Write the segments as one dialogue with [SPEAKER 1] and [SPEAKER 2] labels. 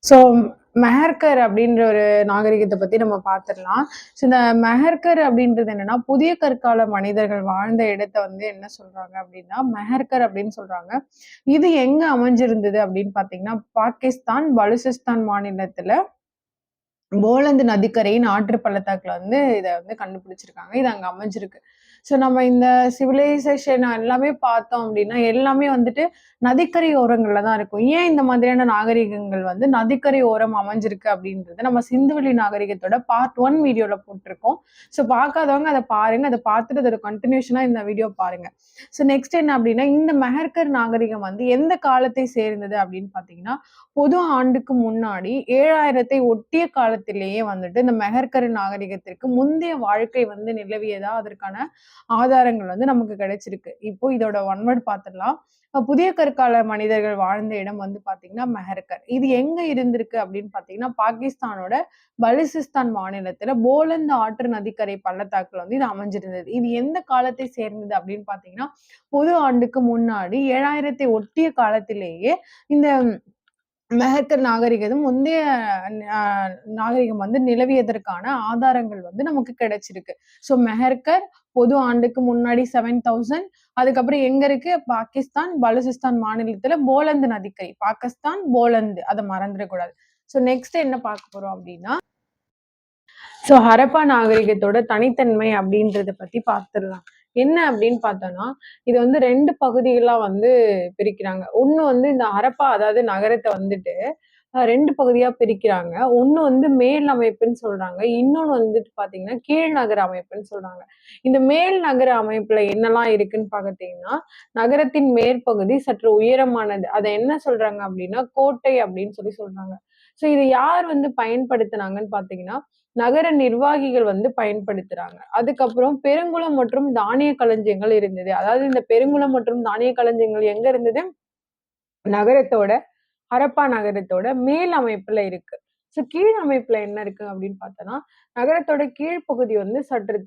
[SPEAKER 1] So Mehrgarh அப்படின்ற ஒரு நாகரிகத்தை பத்தி நம்ம பார்த்துடலாம். ஸோ இந்த மெஹர்கர் அப்படின்றது என்னன்னா, புதிய கற்கால மனிதர்கள் வாழ்ந்த இடத்த வந்து என்ன சொல்றாங்க அப்படின்னா, மெஹர்கர் அப்படின்னு சொல்றாங்க. இது எங்க அமைஞ்சிருந்தது அப்படின்னு பார்த்தீங்கன்னா, பாகிஸ்தான், பலுசிஸ்தான் மாநிலத்துல போலந்து நதிக்கரையின் ஆற்று பள்ளத்தாக்குல வந்து இத வந்து கண்டுபிடிச்சிருக்காங்க. இது அங்க அமைஞ்சிருக்கு. ஸோ நம்ம இந்த சிவிலைசேஷன் எல்லாமே பார்த்தோம் அப்படின்னா, எல்லாமே வந்துட்டு நதிக்கரை ஓரங்கள்ல தான் இருக்கும். ஏன் இந்த மாதிரியான நாகரிகங்கள் வந்து நதிக்கரை ஓரம் அமைஞ்சிருக்கு அப்படின்றத நம்ம சிந்துவெளி நாகரிகத்தோட பார்ட் 1 வீடியோல போட்டிருக்கோம். ஸோ பார்க்காதவங்க அத பாருங்க. அத பார்த்துட்டு அதோட கன்டினியூஷனா இந்த வீடியோ பாருங்க. ஸோ நெக்ஸ்ட் என்ன அப்படின்னா, இந்த மெஹர்கர் நாகரிகம் வந்து எந்த காலத்தை சேர்ந்தது அப்படின்னு பார்த்தீங்கன்னா, பொது ஆண்டுக்கு முன்னாடி 7000 ஒட்டிய காலத்திலேயே வந்துட்டு இந்த மெஹர்கர் நாகரிகத்திற்கு முந்தைய வாழ்க்கை வந்து நிலவியதா அதற்கான ஆதாரங்கள் வந்து நமக்கு கிடைச்சிருக்கு. இப்போ இதோட ஒன் வேர்ட் பார்த்துடலாம். புதிய கற்கால மனிதர்கள் வாழ்ந்த இடம் வந்து பாத்தீங்கன்னா மெஹர்கர். இது எங்க இருந்திருக்கு அப்படின்னு பாத்தீங்கன்னா, பாகிஸ்தானோட பலுசிஸ்தான் மாநிலத்துல போலந்து ஆற்று நதிக்கரை பள்ளத்தாக்குல வந்து இது அமைஞ்சிருந்தது. இது எந்த காலத்தை சேர்ந்தது அப்படின்னு பாத்தீங்கன்னா, பொது ஆண்டுக்கு முன்னாடி 7000 ஒட்டிய காலத்திலேயே இந்த மெஹக்கர் நாகரிகம் முந்தைய நாகரிகம் வந்து நிலவியதற்கான ஆதாரங்கள் வந்து நமக்கு கிடைச்சிருக்கு. ஸோ மெஹர்கர் பொது ஆண்டுக்கு முன்னாடி 7000. அதுக்கப்புறம் எங்க இருக்கு? பாகிஸ்தான், பலுசிஸ்தான் மாநிலத்துல போலந்து நதிக்கரை. பாகிஸ்தான், போலந்து. அத மறந்துடக்கூடாது. ஸோ நெக்ஸ்ட் என்ன பார்க்க போறோம் அப்படின்னா, ஸோ ஹரப்பா நாகரிகத்தோட தனித்தன்மை அப்படின்றத பத்தி பார்த்துடலாம். என்ன அப்படின்னு பார்த்தோம்னா, இது வந்து 2 பகுதிகளா வந்து பிரிக்கிறாங்க. ஒண்ணு வந்து இந்த ஹரப்பா அதாவது நகரத்த வந்துட்டு 2 பகுதியா பிரிக்கிறாங்க. ஒண்ணு வந்து மேல் அமைப்புன்னு சொல்றாங்க. இன்னொன்னு வந்துட்டு பார்த்தீங்கன்னா, கீழ் நகர அமைப்புன்னு சொல்றாங்க. இந்த மேல் நகர அமைப்புல என்னலாம் இருக்குன்னு பார்த்தீங்கன்னா, நகரத்தின் மேற்பகுதி சற்று உயரமானது. அத என்ன சொல்றாங்க அப்படின்னா, கோட்டை அப்படின்னு சொல்றாங்க. ஸோ இத யார் வந்து பயன்படுத்துனாங்கன்னு பார்த்தீங்கன்னா, நகர நிர்வாகிகள் வந்து பயன்படுத்துறாங்க. அதுக்கப்புறம் பெருங்குளம் மற்றும் தானிய களஞ்சியங்கள் இருந்தது. அதாவது இந்த பெருங்குளம் மற்றும் தானிய களஞ்சியங்கள் எங்க இருந்தது? நகரத்தோட ஹரப்பா நகரத்தோட மேல் அமைப்புல இருக்கு. ஸோ கீழ் அமைப்புல என்ன இருக்கு அப்படின்னு பார்த்தோம்னா, நகரத்தோட கீழ்ப்பகுதி வந்து சற்று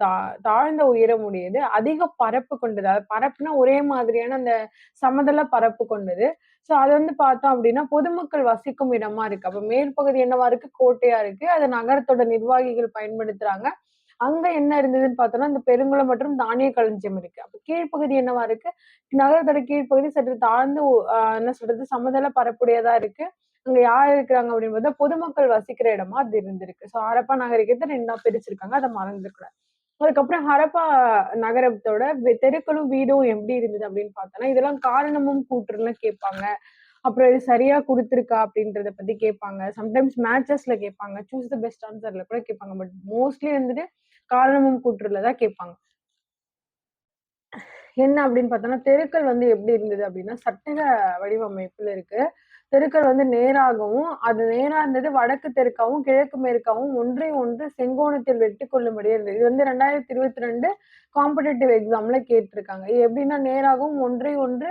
[SPEAKER 1] தாழ்ந்த உயரம் உடையது. அதிக பரப்பு கொண்டது. அதாவது பரப்புனா ஒரே மாதிரியான அந்த சமதள பரப்பு கொண்டது. ஸோ அது வந்து பார்த்தோம் அப்படின்னா, பொதுமக்கள் வசிக்கும் இடமா இருக்கு. அப்ப மேல் பகுதி என்னவா இருக்கு? கோட்டையா இருக்கு. அத நகரத்தோட நிர்வாகிகள் பயன்படுத்துறாங்க. அங்க என்ன இருந்ததுன்னு பார்த்தோம்னா, இந்த பெருங்குளம் மற்றும் தானிய களஞ்சியம் இருக்கு. அப்ப கீழ்ப்பகுதி என்னவா இருக்கு? நகரத்தோட கீழ்ப்பகுதி சற்று தாழ்ந்து என்ன சொல்றது? சமதள பரப்புடையதா இருக்கு. அங்க யார் இருக்கிறாங்க அப்படின்னு பார்த்தா, பொதுமக்கள் வசிக்கிற இடமா அது இருந்திருக்கு. ஸோ ஹரப்பா நாகரிகத்த 2ஆ பிரிச்சிருக்காங்க. அத மறந்துடக்கூடாது. அதுக்கப்புறம் ஹரப்பா நகரத்தோட தெருக்களும், வீடும் எப்படி இருந்தது அப்படின்னு பார்த்தோம்னா, இதெல்லாம் காரணமும் கூற்றுலாம் கேட்பாங்க. அப்புறம் இது சரியா குடுத்திருக்கா அப்படின்றத பத்தி கேட்பாங்க. சம்டைம்ஸ் மேட்சஸ்ல கேட்பாங்க. சூஸ் த பெஸ்ட் ஆன்சர்ல கூட கேட்பாங்க. பட் மோஸ்ட்லி வந்துட்டு காரணமும் கூற்றுல தான் கேட்பாங்க. என்ன அப்படின்னு பார்த்தோம்னா, தெருக்கள் வந்து எப்படி இருந்தது அப்படின்னா, சட்டக வடிவமைப்புல இருக்கு. தெருக்கள் வந்து நேராகவும், அது நேரா இருந்தது வடக்கு தெற்காவும், கிழக்கு மேற்காவும் ஒன்றை ஒன்று செங்கோணத்தில் வெட்டிக் கொள்ளும்படியே இருந்தது. இது வந்து 2022 காம்படிட்டிவ் எக்ஸாம்ல கேட்டிருக்காங்க. இது எப்படின்னா நேராகவும் ஒன்றை ஒன்று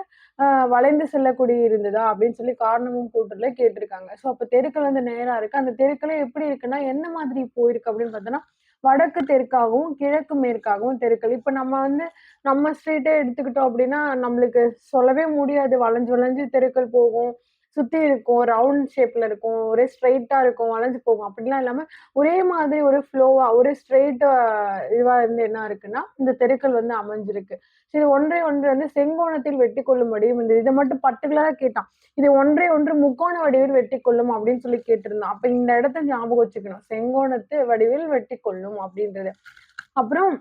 [SPEAKER 1] வளைந்து செல்லக்கூடிய இருந்ததா அப்படின்னு சொல்லி காரணமும் கூற்றுல கேட்டிருக்காங்க. ஸோ அப்ப தெருக்கள் வந்து நேரா இருக்கு. அந்த தெருக்களே எப்படி இருக்குன்னா, என்ன மாதிரி போயிருக்கு அப்படின்னு பார்த்தோம்னா, வடக்கு தெற்காகவும், கிழக்கு மேற்காகவும் தெருக்கள். இப்ப நம்ம வந்து நம்ம ஸ்ட்ரீட்டே எடுத்துக்கிட்டோம் அப்படின்னா, நம்மளுக்கு சொல்லவே முடியாது. வளைஞ்சு வளைஞ்சு தெருக்கள் போகும். சுத்தி இருக்கும். ரவுண்ட் ஷேப்ல இருக்கும். ஒரே ஸ்ட்ரெய்ட்டா இருக்கும். வளைஞ்சு போகும். அப்படிலாம் இல்லாம, ஒரே மாதிரி ஒரு ஃப்ளோவா, ஒரு ஸ்ட்ரெய்ட் இதுவா இருந்து என்ன இருக்குன்னா, இந்த தெருக்கள் வந்து அமைஞ்சிருக்கு. இது ஒன்றை ஒன்று வந்து செங்கோணத்தில் வெட்டிக் கொள்ளும்படியும் இருந்தது. இத மட்டும் பர்ட்டிகுலரா கேட்டான். இது ஒன்றை ஒன்று முக்கோண வடிவில் வெட்டிக் கொள்ளும் அப்படின்னு சொல்லி கேட்டிருந்தான். அப்ப இந்த இடத்த ஞாபகம் வச்சுக்கணும். செங்கோணத்து வடிவில் வெட்டிக் கொள்ளும் அப்படின்றது. அப்புறம்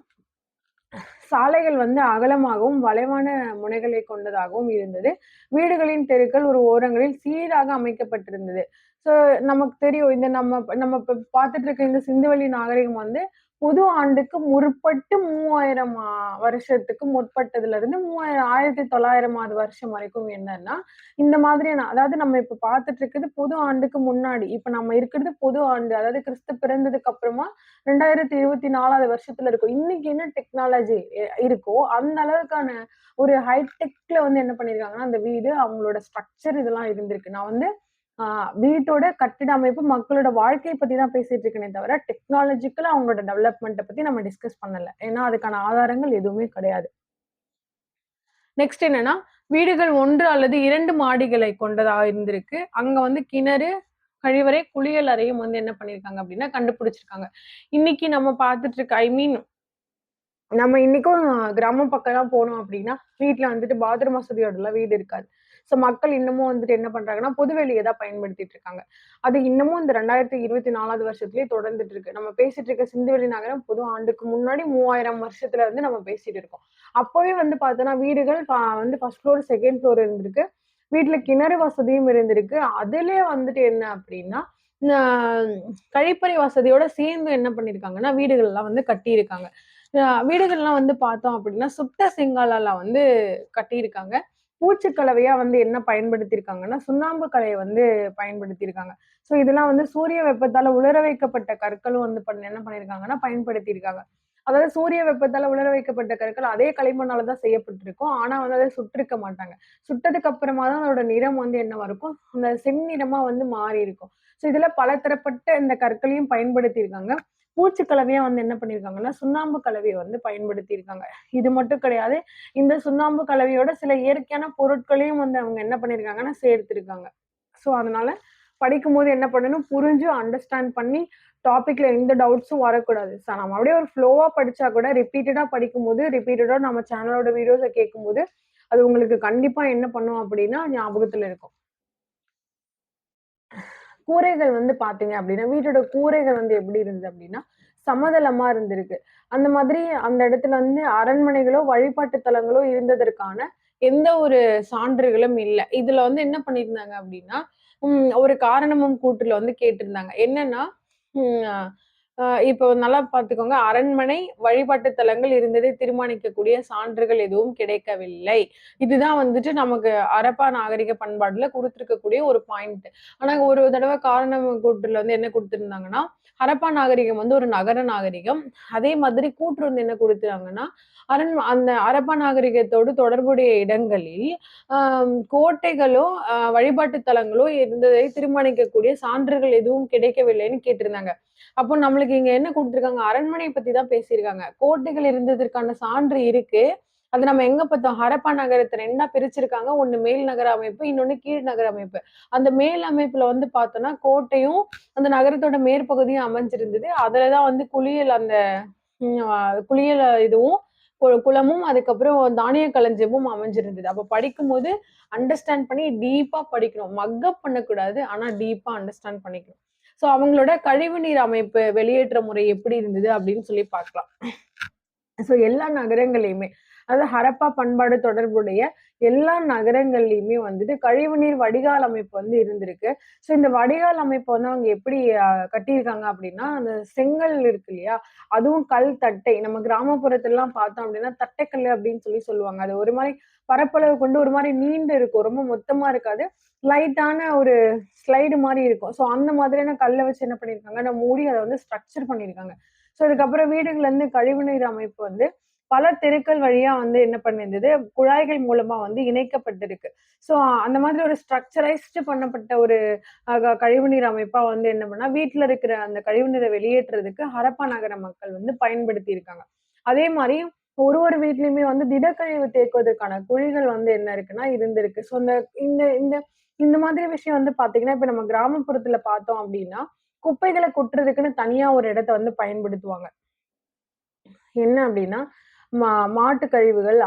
[SPEAKER 1] சாலைகள் வந்து அகலமாகவும், வளைவான முனைகளை கொண்டதாகவும் இருந்தது. வீடுகளின் தெருக்கள் ஒரு ஓரங்களில் சீராக அமைக்கப்பட்டிருந்தது. ஸோ நமக்கு தெரியும். இந்த நம்ம நம்ம இப்ப பார்த்துட்டு இருக்க இந்த சிந்துவெளி நாகரிகம் வந்து புது ஆண்டுக்கு முற்பட்டு 3000 வருஷத்துக்கு முற்பட்டதுலருந்து 3000 1900ஆவது வருஷம் வரைக்கும் என்னன்னா, இந்த மாதிரியான அதாவது நம்ம இப்ப பார்த்துட்டு இருக்கிறது புது ஆண்டுக்கு முன்னாடி. இப்ப நம்ம இருக்கிறது புது ஆண்டு. அதாவது கிறிஸ்து பிறந்ததுக்கு அப்புறமா 2024வது வருஷத்துல இருக்கோம். இன்னைக்கு என்ன டெக்னாலஜி இருக்கோ, அந்த அளவுக்கான ஒரு ஹைடெக்ல வந்து என்ன பண்ணியிருக்காங்கன்னா, அந்த வீடு அவங்களோட ஸ்ட்ரக்சர் இதெல்லாம் இருந்திருக்கு. நான் வந்து ஆ வீட்டோட கட்டிட அமைப்பு, மக்களோட வாழ்க்கைய பத்தி தான் பேசிட்டு இருக்கேனே தவிர, டெக்னாலஜிக்கலா அவங்களோட டெவலப்மெண்ட்ட பத்தி நம்ம டிஸ்கஸ் பண்ணல. ஏன்னா, அதுக்கான ஆதாரங்கள் எதுவுமே கிடையாது. நெக்ஸ்ட் என்னன்னா, வீடுகள் 1 அல்லது 2 மாடிகளை கொண்டதா இருந்திருக்கு. அங்க வந்து கிணறு, கழிவறை, குளியல் அறையும் வந்து என்ன பண்ணியிருக்காங்க அப்படின்னா கண்டுபிடிச்சிருக்காங்க. இன்னைக்கு நம்ம பார்த்துட்டு இருக்க நம்ம இன்னைக்கும் கிராமம் பக்கம்லாம் போனோம் அப்படின்னா, வீட்ல வந்துட்டு பாத்ரூம் வசதியோடலாம் வீடு இருக்காது. ஸோ மக்கள் இன்னமும் வந்துட்டு என்ன பண்றாங்கன்னா, பொதுவெளிய தான் பயன்படுத்திட்டு இருக்காங்க. அது இன்னமும் இந்த 2024வது வருஷத்திலேயே தொடர்ந்துட்டு இருக்கு. நம்ம பேசிட்டு இருக்க சிந்துவெளி நகரம் பொது ஆண்டுக்கு முன்னாடி 3000 வருஷத்துல இருந்து நம்ம பேசிட்டு இருக்கோம். அப்பவே வந்து பார்த்தோன்னா, வீடுகள் வந்து 1 ஃப்ளோர், 2ண்ட் ஃப்ளோர் இருந்திருக்கு. வீட்ல கிணறு வசதியும் இருந்திருக்கு. அதிலயே வந்துட்டு என்ன அப்படின்னா, அ கழிப்பறை வசதியோட சேர்ந்து என்ன பண்ணியிருக்காங்கன்னா, வீடுகள்லாம் வந்து கட்டியிருக்காங்க. வீடுகள்லாம் வந்து பார்த்தோம் அப்படின்னா, சுட்ட செங்கலால வந்து கட்டியிருக்காங்க. பூச்சிக்கலவையா வந்து என்ன பயன்படுத்தியிருக்காங்கன்னா, சுண்ணாம்பு கலைய வந்து பயன்படுத்தியிருக்காங்க. ஸோ இதெல்லாம் வந்து சூரிய வெப்பத்தால உலர வைக்கப்பட்ட கற்களும் வந்து என்ன பண்ணியிருக்காங்கன்னா, பயன்படுத்தியிருக்காங்க. அதாவது சூரிய வெப்பத்தால உலர வைக்கப்பட்ட கற்கள் அதே களிமண்ணால தான் செய்யப்பட்டிருக்கும். ஆனா வந்து அத சுட்டிருக்க மாட்டாங்க. சுட்டதுக்கு அப்புறமா தான் அதோட நிறம் வந்து என்னவா இருக்கும், அந்த செந்நிறமா வந்து மாறி இருக்கும். ஸோ இதுல பல தரப்பட்ட இந்த கற்களையும் பயன்படுத்தியிருக்காங்க. பூச்சி கலவையா வந்து என்ன பண்ணியிருக்காங்கன்னா, சுண்ணாம்பு கலவைய வந்து பயன்படுத்தியிருக்காங்க. இது மட்டும் கிடையாது. இந்த சுண்ணாம்பு கலவையோட சில இயற்கையான பொருட்களையும் வந்து அவங்க என்ன பண்ணியிருக்காங்கன்னா, சேர்த்திருக்காங்க. ஸோ அதனால படிக்கும்போது என்ன பண்ணணும், புரிஞ்சு அண்டர்ஸ்டாண்ட் பண்ணி டாபிக்ல எந்த டவுட்ஸும் வரக்கூடாது. நம்ம அப்படியே ஒரு ஃப்ளோவா படிச்சா கூட ரிப்பீட்டடா படிக்கும்போது, ரிப்பீட்டடா நம்ம சேனலோட வீடியோஸ கேட்கும்போது, அது உங்களுக்கு கண்டிப்பா என்ன பண்ணும் அப்படின்னா, ஞாபகத்துல இருக்கும். கூரைகள் வந்து பார்த்தீங்க அப்படின்னா, வீட்டோட கூரைகள் வந்து எப்படி இருந்தது அப்படின்னா, சமதளமா இருந்திருக்கு. அந்த மாதிரி அந்த இடத்துல வந்து அரண்மனைகளோ, வழிபாட்டு தலங்களோ இருந்ததற்கான எந்த ஒரு சான்றுகளும் இல்ல. இதுல வந்து என்ன பண்ணியிருந்தாங்க அப்படின்னா, ஒரு காரணமும் கூற்றுல வந்து கேட்டிருந்தாங்க. என்னன்னா, ம் அ அ இப்போ நல்லா பார்த்துக்கோங்க. அரண்மனை, வழிபாட்டு தலங்கள் இருந்ததை தீர்மானிக்கக்கூடிய சான்றுகள் எதுவும் கிடைக்கவில்லை. இதுதான் வந்துட்டு நமக்கு ஹரப்பா நாகரிக பண்பாடுல குடுத்திருக்கக்கூடிய ஒரு பாயிண்ட். ஆனா ஒரு தடவ காரணம் கூற்றுல வந்து என்ன குடுத்திருந்தாங்கன்னா, ஹரப்பா நாகரிகம் வந்து ஒரு நகர நாகரிகம். அதே மாதிரி கூற்று வந்து என்ன குடுத்தாங்கன்னா, அந்த ஹரப்பா நாகரிகத்தோடு தொடர்புடைய இடங்களில் கோட்டைகளோ, வழிபாட்டு தலங்களோ இருந்ததை தீர்மானிக்கக்கூடிய சான்றுகள் எதுவும் கிடைக்கவில்லைன்னு கேட்டிருந்தாங்க. அப்போ நம்மளுக்கு இங்க என்ன குடுத்துருக்காங்க, அரண்மனை பத்தி தான் பேசியிருக்காங்க. கோட்டைகள் இருந்ததற்கான சான்று இருக்கு. அது நம்ம எங்க பார்த்தோம்? ஹரப்பா நகரத்த 2ஆ பிரிச்சிருக்காங்க. ஒண்ணு மேல் நகர அமைப்பு, இன்னொன்னு கீழ் நகர அமைப்பு. அந்த மேல் அமைப்புல வந்து பார்த்தோம்னா, கோட்டையும், அந்த நகரத்தோட மேற்பகுதியும் அமைஞ்சிருந்தது. அதுல தான் வந்து குளியல் அந்த ம் அ குளியல் இதுவும், குளமும், அதுக்கப்புறம் தானிய களஞ்சியமும் அமைஞ்சிருந்தது. அப்ப படிக்கும்போது அண்டர்ஸ்டாண்ட் பண்ணி டீப்பா படிக்கணும். மக்கப் பண்ணக்கூடாது. ஆனா டீப்பா அண்டர்ஸ்டாண்ட் பண்ணிக்கணும். ஸோ அவங்களோட கழிவுநீர் அமைப்பு, வெளியேற்ற முறை எப்படி இருந்தது அப்படின்னு சொல்லி பார்க்கலாம். ஸோ எல்லா நகரங்கள்லயுமே, அதாவது ஹரப்பா பண்பாடு தொடர்புடைய எல்லா நகரங்கள்லயுமே வந்துட்டு கழிவுநீர் வடிகால் அமைப்பு வந்து இருந்திருக்கு. ஸோ இந்த வடிகால் அமைப்ப வந்து அவங்க எப்படி கட்டியிருக்காங்க அப்படின்னா, அந்த செங்கல் இருக்கு இல்லையா? அதுவும் கல் தட்டை. நம்ம கிராமப்புறத்துலலாம் பார்த்தோம் அப்படின்னா, தட்டைக்கல்லு அப்படின்னு சொல்லி சொல்லுவாங்க. அது ஒரு மாரி பரப்பளவு கொண்டு ஒரு மாரி நீண்டு இருக்கும். ரொம்ப மொத்தமா இருக்காது. லைட்டான ஒரு ஸ்லைடு மாரி இருக்கும். ஸோ அந்த மாதிரியான கல்ல வச்சு என்ன பண்ணியிருக்காங்கன்னா, மூடி அத வந்து ஸ்ட்ரக்சர் பண்ணியிருக்காங்க. ஸோ அதுக்கப்புறம் வீடுகள்ல இருந்து கழிவுநீர் அமைப்பு வந்து பல தெருக்கள் வழியா வந்து என்ன பண்ணியிருந்தது, குழாய்கள் மூலமா வந்து இணைக்கப்பட்டிருக்கு. ஸோ அந்த மாதிரி ஒரு ஸ்ட்ரக்சரைஸ்டு பண்ணப்பட்ட ஒரு கழிவுநீர் அமைப்பா வந்து என்ன பண்ணா, வீட்ல இருக்கிற அந்த கழிவுநீரை வெளியேற்றுறதுக்கு ஹரப்பா நகர மக்கள் வந்து பயன்படுத்தி இருக்காங்க. அதே மாரி ஒரு வீட்லயுமே வந்து திடக்கழிவு தேக்குவதற்கான குழிகள் வந்து என்ன இருக்குன்னா இருந்திருக்கு. ஸோ இந்த இந்த இந்த மாதிரி விஷயம் வந்து பார்த்தீங்கன்னா, இப்ப நம்ம கிராமப்புறத்துல பார்த்தோம் அப்டின்னா, குப்பைகள கொட்டுறதுக்குன்னு தனியா ஒரு இடத்த வந்து பயன்படுத்துவாங்க. என்ன அப்டின்னா, மாட்டு கழிவுகள்,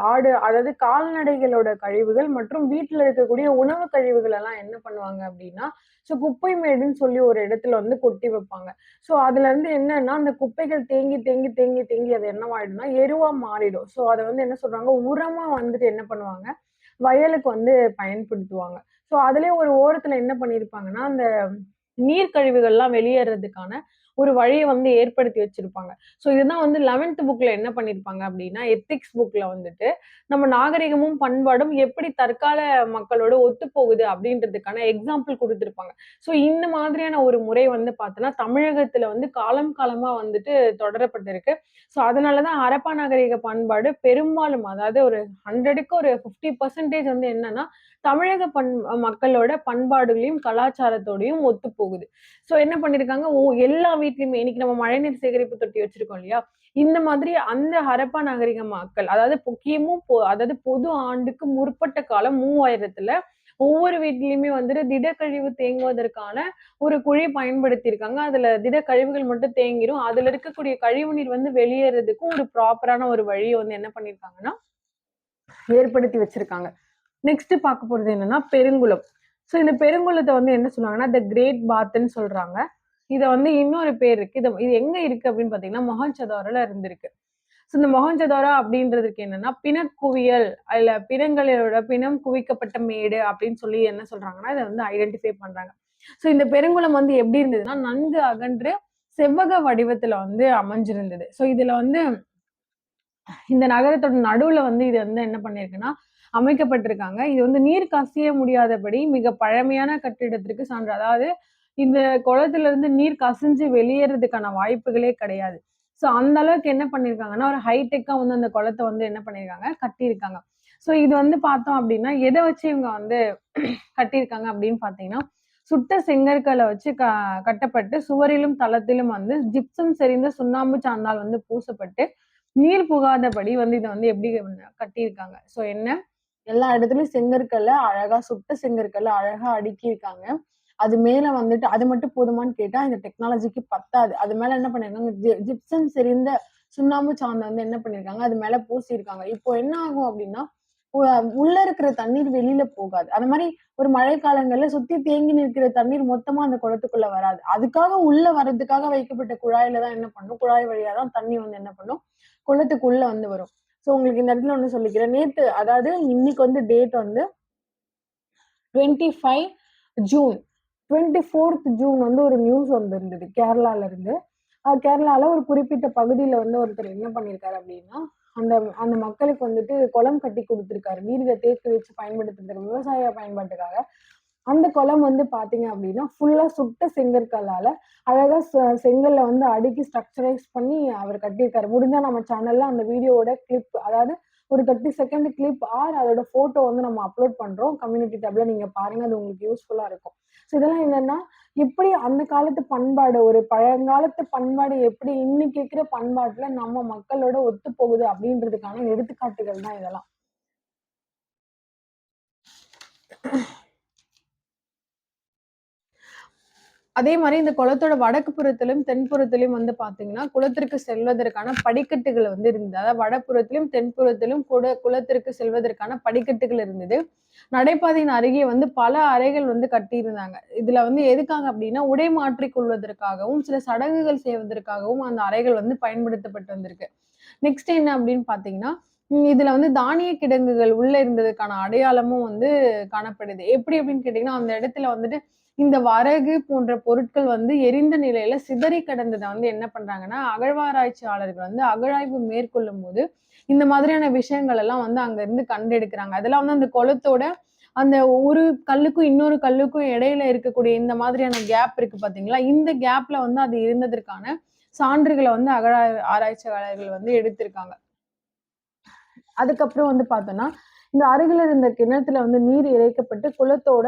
[SPEAKER 1] அதாவது கால்நடைகளோட கழிவுகள் மற்றும் வீட்ல இருக்கக்கூடிய உணவு கழிவுகள் எல்லாம் என்ன பண்ணுவாங்க அப்டின்னா, குப்பை மேடுன்னு சொல்லி ஒரு இடத்துல வந்து கொட்டி வைப்பாங்க. அதுலருந்து என்னன்னா, அந்த குப்பைகள் தேங்கி அது என்னவாயிடும்னா, எருவா மாறிடும். அத வந்து என்ன சொல்றாங்க, உரமா வந்துட்டு என்ன பண்ணுவாங்க, வயலுக்கு வந்து பயன்படுத்துவாங்க. அதிலயே ஒரு ஓரத்துல என்ன பண்ணியிருப்பாங்கன்னா, அந்த நீர் கழிவுகள்லாம் வெளியேறதுக்கான ஒரு வழிய வந்து ஏற்படுத்தி வச்சிருப்பாங்க. இதுதான் வந்து 11த் புக்ல என்ன பண்ணியிருப்பாங்க அப்டின்னா, எத்திக்ஸ் புக்ல வந்துட்டு, நம்ம நாகரிகமும், பண்பாடும் எப்படி தற்கால மக்களோட ஒத்துப்போகுது அப்டின்றதுக்கான எக்ஸாம்பிள் குடுத்திருப்பாங்க. இந்த மாதிரியான ஒரு முறை வந்து பார்த்தோன்னா, தமிழகத்துல வந்து காலம் காலமா வந்துட்டு தொடரப்பட்டிருக்கு. அதனால தான் ஹரப்பா நாகரிக பண்பாடு பெரும்பாலும் அதாவது ஒரு 100க்கு ஒரு 50% வந்து என்னன்னா, தமிழக மக்களோட பண்பாடுகளையும், கலாச்சாரத்தோடையும் ஒத்துப்போகுது. என்ன பண்ணியிருக்காங்க, எல்லா வீட்லயுமே இன்னைக்கு நம்ம மழைநீர் சேகரிப்பு தொட்டி வச்சிருக்கோம் இல்லையா? இந்த மாதிரி அந்த ஹரப்பா நாகரிக மக்கள், அதாவது அதாவது பொது ஆண்டுக்கு முற்பட்ட காலம் 3000த்துல ஒவ்வொரு வீட்லயுமே வந்துட்டு திடக்கழிவு தேங்குவதற்கான ஒரு குழி பயன்படுத்தியிருக்காங்க. அதுல திடக்கழிவுகள் மட்டும் தேங்கிரும். அதுல இருக்கக்கூடிய கழிவு நீர் வந்து வெளியேறதுக்கும் ஒரு ப்ராப்பரான ஒரு வழிய வந்து என்ன பண்ணியிருக்காங்கன்னா, ஏற்படுத்தி வச்சிருக்காங்க. நெக்ஸ்ட் பார்க்க போறது என்னன்னா பெருங்குளம். ஸோ இந்த பெருங்குளத்த வந்து என்ன சொல்லுவாங்கன்னா, த கிரேட் பாத்ன்னு சொல்றாங்க. இத வந்து இன்னொரு பேர் இருக்கு. இது எங்க இருக்கு அப்படின்னு பார்த்தீங்கன்னா, மொஹஞ்சதாரோல இருந்திருக்கு. ஸோ இந்த மொஹஞ்சதாரோ அப்படின்றதுக்கு என்னன்னா, பிணக்குவியல் இல்ல பிணங்களோட பிணம் குவிக்கப்பட்ட மேடு அப்படின்னு சொல்லி என்ன சொல்றாங்கன்னா, இத வந்து ஐடென்டிஃபை பண்றாங்க. ஸோ இந்த பெருங்குளம் வந்து எப்படி இருந்ததுன்னா, நன்கு அகன்று செவ்வக வடிவத்துல வந்து அமைஞ்சிருந்தது. ஸோ இதுல வந்து இந்த நகரத்தோட நடுவுல வந்து இது வந்து என்ன பண்ணியிருக்குன்னா, அமைக்கப்பட்டிருக்காங்க. இது வந்து நீர் கசிய முடியாதபடி மிக பழமையான கட்டிடத்திற்கு சான்று. அதாவது இந்த குளத்திலிருந்து நீர் கசிஞ்சு வெளியேறதுக்கான வாய்ப்புகளே கிடையாது. ஸோ அந்த அளவுக்கு என்ன பண்ணியிருக்காங்கன்னா, ஒரு ஹைடெக்கா வந்து அந்த குளத்த வந்து என்ன பண்ணியிருக்காங்க, கட்டியிருக்காங்க. ஸோ இது வந்து பார்த்தோம் அப்டின்னா, எத வச்சு இவங்க வந்து கட்டியிருக்காங்க அப்டின்னு பார்த்தீங்கன்னா, சுட்ட செங்கற்கள வச்சு கட்டப்பட்டு சுவரிலும், தளத்திலும் வந்து ஜிப்சம் செறிந்த சுண்ணாம்பு சாந்தால் வந்து பூசப்பட்டு நீர் புகாதபடி வந்து இத வந்து எப்படி கட்டியிருக்காங்க. ஸோ என்ன, எல்லா இடத்துலயும் செங்கற்கல்ல அழகா சுட்ட செங்கற்கல்ல அழகா அடுக்கியிருக்காங்க. அது மேல வந்துட்டு அது மட்டும் போதுமான்னு கேட்டா, இந்த டெக்னாலஜிக்கு பத்தாது. அது மேல என்ன பண்ணியிருக்காங்க, ஜிப்சம் செறிந்த சுண்ணாம்பு சாந்த வந்து என்ன பண்ணியிருக்காங்க, அது மேல பூசியிருக்காங்க. இப்போ என்ன ஆகும் அப்படின்னா, உ உள்ள இருக்கிற தண்ணீர் வெளியில போகாது. அந்த மாரி ஒரு மழை காலங்கள்ல சுத்தி தேங்கி நிற்கிற தண்ணீர் மொத்தமா அந்த குளத்துக்குள்ள வராது. அதுக்காக உள்ள வர்றதுக்காக வைக்கப்பட்ட குழாயில தான் என்ன பண்ணும், குழாய் வழியா தான் தண்ணி வந்து என்ன பண்ணும், குளத்துக்குள்ள வந்து வரும். ஸோ உங்களுக்கு இந்த இடத்துல ஒண்ணு சொல்லிக்கிறேன். நேத்து அதாவது இன்னைக்கு வந்து டேட் வந்து 25 ஜூன். 24த் ஜூன் வந்து ஒரு நியூஸ் வந்திருந்தது கேரளால இருந்து. கேரளால ஒரு குறிப்பிட்ட பகுதியில வந்து ஒருத்தர் என்ன பண்ணியிருக்காரு அப்டின்னா, அந்த அந்த மக்களுக்கு வந்துட்டு குளம் கட்டி குடுத்திருக்காரு. நீர தேக்கி வச்சு பயன்படுத்துறதுக்கு விவசாய பயன்பாட்டுக்காக. அந்த குளம் வந்து பார்த்தீங்க அப்டின்னா, ஃபுல்லா சுட்ட செங்கற்கல்லால அழகா செங்கல்ல வந்து அடுக்கி ஸ்ட்ரக்சரைஸ் பண்ணி அவர் கட்டியிருக்காரு. முடிஞ்சா நம்ம சேனல்ல அந்த வீடியோவோட கிளிப் அதாவது ஒரு 30 செகண்ட் கிளிப் ஆர் அதோட ஃபோட்டோ வந்து நம்ம அப்லோட் பண்றோம். கம்யூனிட்டி டேப்ல நீங்க பாருங்க. அது உங்களுக்கு யூஸ்ஃபுல்லா இருக்கும். ஸோ இதெல்லாம் என்னன்னா, எப்படி அந்த காலத்து பண்பாடு, ஒரு பழங்காலத்து பண்பாடு எப்படி இன்னைக்கு இருக்கிற பண்பாட்டுல நம்ம மக்களோட ஒத்துப்போகுது அப்படின்றதுக்கான எடுத்துக்காட்டுகள் தான் இதெல்லாம். அதே மாரி இந்த குளத்தோட வடக்கு புறத்திலும், தென்புறத்திலும் வந்து பார்த்தீங்கன்னா, குளத்திற்கு செல்வதற்கான படிக்கட்டுகள் வந்து இருந்தது. அதாவது வடபுறத்திலும், தென்புறத்திலும் குளத்திற்கு செல்வதற்கான படிக்கட்டுகள் இருந்தது. நடைபாதையின் அருகே வந்து பல அறைகள் வந்து கட்டியிருந்தாங்க. இதுல வந்து எதுக்காக அப்டின்னா, உடை மாற்றிக் கொள்வதற்காகவும், சில சடங்குகள் செய்வதற்காகவும் அந்த அறைகள் வந்து பயன்படுத்தப்பட்டு வந்திருக்கு. நெக்ஸ்ட் என்ன அப்டின்னு பார்த்தீங்கன்னா, இதுல வந்து தானிய கிடங்குகள் உள்ள இருந்ததுக்கான அடையாளமும் வந்து காணப்படுது. எப்படி அப்டின்னு கேட்டீங்கன்னா, அந்த இடத்துல வந்துட்டு இந்த வரகு போன்ற பொருட்கள் வந்து எரிந்த நிலையில சிதறி கிடந்தத வந்து என்ன பண்றாங்கன்னா, அகழ்வாராய்ச்சியாளர்கள் வந்து அகழாய்வு மேற்கொள்ளும்போது, இந்த மாதிரியான விஷயங்கள் எல்லாம் வந்து அங்க இருந்து கண்டெடுக்குறாங்க. அதெல்லாம் வந்து அந்த குளத்தோட அந்த ஒரு கல்லுக்கும், இன்னொரு கல்லுக்கும் இடையில இருக்கக்கூடிய இந்த மாதிரியான கேப் இருக்கு பார்த்தீங்களா? இந்த கேப்ல வந்து அது இருந்ததற்கான சான்றுகள வந்து ஆராய்ச்சியாளர்கள் வந்து எடுத்திருக்காங்க. அதுக்கப்புறம் வந்து பார்த்தோம்னா, இந்த அருகில இருந்த கிணத்துல வந்து நீர் இறைக்கப்பட்டு குளத்தோட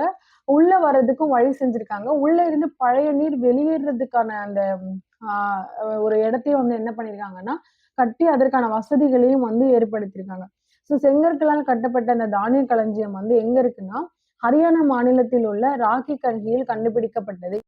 [SPEAKER 1] உள்ள வர்றதுக்கும் வழி செஞ்சிருக்காங்க. உள்ள இருந்து பழைய நீர் வெளியேறதுக்கான அந்த ஆ ஒரு இடத்தையும் வந்து என்ன பண்ணியிருக்காங்கன்னா, கட்டி அதற்கான வசதிகளையும் வந்து ஏற்படுத்தியிருக்காங்க. ஸோ செங்கற்களால் கட்டப்பட்ட அந்த தானிய களஞ்சியம் வந்து எங்க இருக்குன்னா, ஹரியானா மாநிலத்தில் உள்ள ராக்கி கருவியில் கண்டுபிடிக்கப்பட்டது.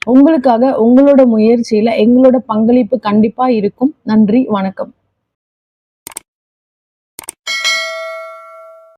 [SPEAKER 1] உங்களுக்காக உங்களோட முயற்சியில எங்களோட பங்களிப்பு கண்டிப்பா இருக்கும். நன்றி, வணக்கம்.